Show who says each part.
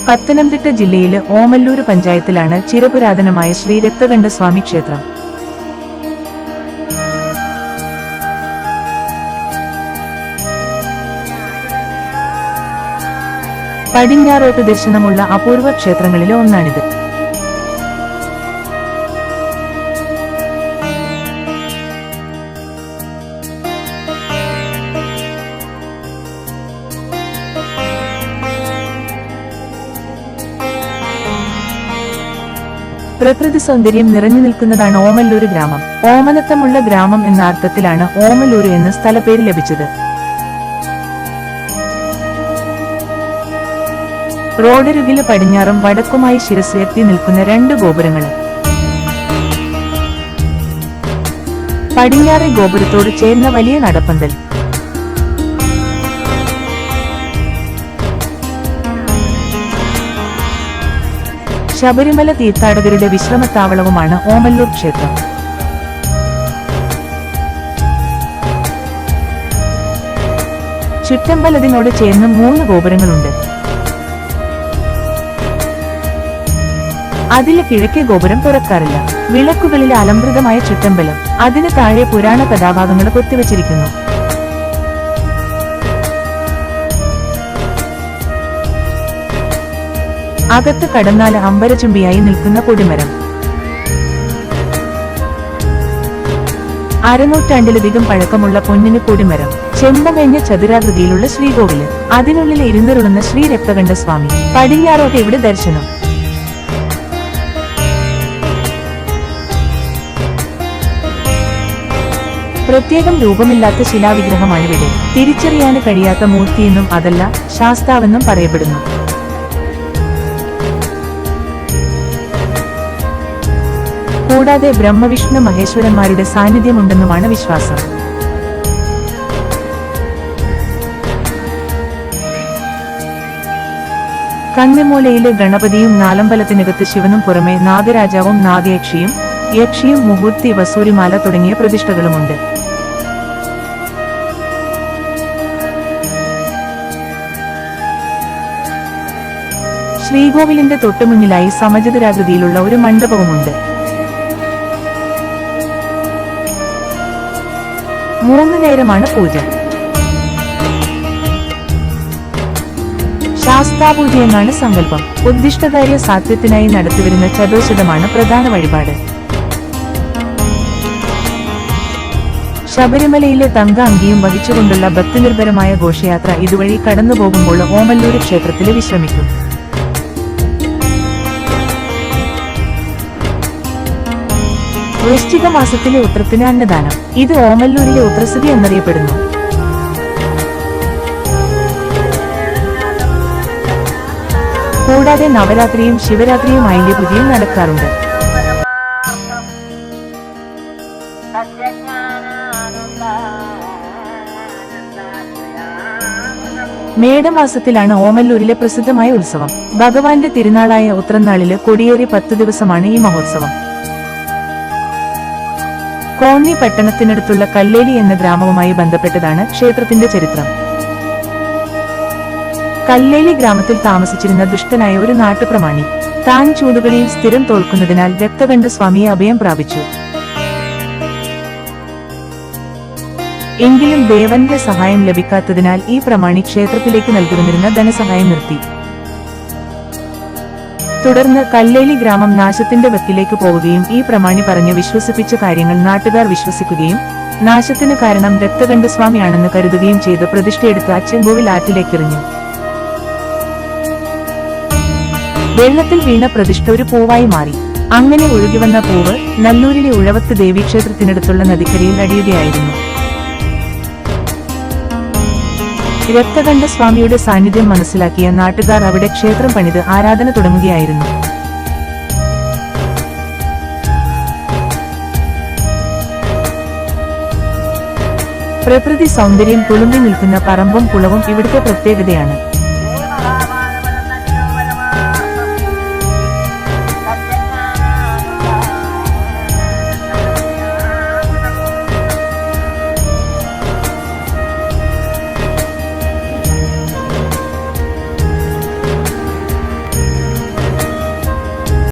Speaker 1: പത്തനംതിട്ട ജില്ലയിലെ ഓമല്ലൂര് പഞ്ചായത്തിലാണ് ചിരപുരാതനമായ ശ്രീ രക്തകണ്ഠസ്വാമി ക്ഷേത്രം. പടിഞ്ഞാറോട്ട് ദർശനമുള്ള അപൂർവ ക്ഷേത്രങ്ങളിലെ ഒന്നാണിത്. പ്രകൃതി സൗന്ദര്യം നിറഞ്ഞു നിൽക്കുന്നതാണ് ഓമല്ലൂര് ഗ്രാമം. ഓമനത്തമുള്ള ഗ്രാമം എന്ന അർത്ഥത്തിലാണ് ഓമല്ലൂര് എന്ന സ്ഥലപ്പേര് ലഭിച്ചത്. റോഡരികില് പടിഞ്ഞാറും വടക്കുമായി ശിരസുയർത്തി നിൽക്കുന്ന രണ്ട് ഗോപുരങ്ങൾ. പടിഞ്ഞാറെ ഗോപുരത്തോട് ചേർന്ന വലിയ നടപ്പന്തൽ. ശബരിമല തീർത്ഥാടകരുടെ വിശ്രമത്താവളവുമാണ് ഓമല്ലൂർ ക്ഷേത്രം. ചുറ്റമ്പലത്തിനോട് ചേർന്ന് 3 ഗോപുരങ്ങളുണ്ട്. അതിലെ കിഴക്കേ ഗോപുരം തുറക്കാറില്ല. വിളക്കുകളിലെ അലംകൃതമായ ചുറ്റമ്പലം, അതിന് താഴെ പുരാണ കഥാഭാഗങ്ങൾ കൊത്തിവച്ചിരിക്കുന്നു. അകത്ത് കടന്നാല് അമ്പരചുംബിയായി നിൽക്കുന്ന കൊടിമരം. അരനൂറ്റാണ്ടിലധികം പഴക്കമുള്ള പൊന്നിന് കൊടിമരം. ചെമ്പമേഞ്ഞ ചതുരാകൃതിയിലുള്ള ശ്രീകോവില്, അതിനുള്ളിൽ ഇരുന്നിരുന്ന ശ്രീ രക്തകണ്ഠസ്വാമി. പടിഞ്ഞാറോട്ട് ഇവിടെ ദർശനം. പ്രത്യേകം രൂപമില്ലാത്ത ശിലാവിഗ്രഹമാണിവിടെ. തിരിച്ചറിയാന് കഴിയാത്ത മൂർത്തിയെന്നും അതല്ല ശാസ്താവെന്നും പറയപ്പെടുന്നു. കൂടാതെ ബ്രഹ്മവിഷ്ണു മഹേശ്വരന്മാരുടെ സാന്നിധ്യമുണ്ടെന്നുമാണ് വിശ്വാസം. കന്നിമൂലയിലെ ഗണപതിയും നാലമ്പലത്തിനകത്ത് ശിവനും പുറമെ നാഗരാജാവും നാഗയക്ഷിയും യക്ഷിയും മുഹൂർത്തി വസൂരിമാല തുടങ്ങിയ പ്രതിഷ്ഠകളുമുണ്ട്. ശ്രീകോവിലിന്റെ തൊട്ടുമുന്നിലായി സമചതുരാകൃതിയിലുള്ള ഒരു മണ്ഡപവുമുണ്ട്. 3 നേരമാണ് പൂജ. ശാസ്താപൂജ എന്നാണ് സങ്കല്പം. ഉദ്ദിഷ്ടകാര്യ സാധ്യത്തിനായി നടത്തിവരുന്ന ചതുർശതമാണ് പ്രധാന വഴിപാട്. ശബരിമലയിലെ തങ്ക അങ്കിയും വഹിച്ചുകൊണ്ടുള്ള ഭക്തിനിർഭരമായ ഘോഷയാത്ര ഇതുവഴി കടന്നുപോകുമ്പോൾ ഓമല്ലൂര് ക്ഷേത്രത്തില് വിശ്രമിക്കും. വൃശ്ചിക മാസത്തിലെ ഉത്രത്തിന് അന്നദാനം. ഇത് ഓമല്ലൂരിലെ ഉത്രസതി എന്നറിയപ്പെടുന്നു. കൂടാതെ നവരാത്രിയും ശിവരാത്രിയും ആയില്യപൂജയും നടക്കാറുണ്ട്. മേടമാസത്തിലാണ് ഓമല്ലൂരിലെ പ്രസിദ്ധമായ ഉത്സവം. ഭഗവാന്റെ തിരുനാളായ ഉത്രനാളില് കൊടിയേറി 10 ദിവസമാണ് ഈ മഹോത്സവം. കോന്നി പട്ടണത്തിനടുത്തുള്ള കല്ലേലി എന്ന ഗ്രാമവുമായി ബന്ധപ്പെട്ടതാണ് ക്ഷേത്രത്തിന്റെ ചരിത്രം. കല്ലേലി ഗ്രാമത്തിൽ താമസിച്ചിരുന്ന ദുഷ്ടനായ ഒരു നാട്ടുപ്രമാണി താൻ ചൂടുകളിൽ സ്ഥിരം തോൽക്കുന്നതിനാൽ രക്തകണ്ഠസ്വാമിയെ അഭയം പ്രാപിച്ചു. എങ്കിലും ദേവന്റെ സഹായം ലഭിക്കാത്തതിനാൽ ഈ പ്രമാണി ക്ഷേത്രത്തിലേക്ക് നൽകിവന്നിരുന്ന ധനസഹായം നിർത്തി. തുടർന്ന് കല്ലേലി ഗ്രാമം നാശത്തിന്റെ വക്കിലേക്ക് പോവുകയും ഈ പ്രമാണി പറഞ്ഞ് വിശ്വസിപ്പിച്ച കാര്യങ്ങൾ നാട്ടുകാർ വിശ്വസിക്കുകയും നാശത്തിന് കാരണം രക്തകണ്ഠസ്വാമിയാണെന്ന് കരുതുകയും ചെയ്ത് പ്രതിഷ്ഠയെടുത്ത് അച്ചൻകോവിൽ ആറ്റിലേക്കെറിഞ്ഞു. വെള്ളത്തിൽ വീണ പ്രതിഷ്ഠ ഒരു പൂവായി മാറി. അങ്ങനെ ഒഴുകിവന്ന പൂവ് നല്ലൂരിലെ ഉഴവത്ത് ദേവീക്ഷേത്രത്തിനടുത്തുള്ള നദിക്കരയിൽ അടിയുകയായിരുന്നു. രക്തകണ്ഠസ്വാമിയുടെ സാന്നിധ്യം മനസ്സിലാക്കിയ നാട്ടുകാർ അവിടെ ക്ഷേത്രം പണിത് ആരാധന തുടങ്ങുകയായിരുന്നു. പ്രകൃതി സൗന്ദര്യം തുളുമ്പി നിൽക്കുന്ന പറമ്പും കുളവും ഇവിടുത്തെ പ്രത്യേകതയാണ്.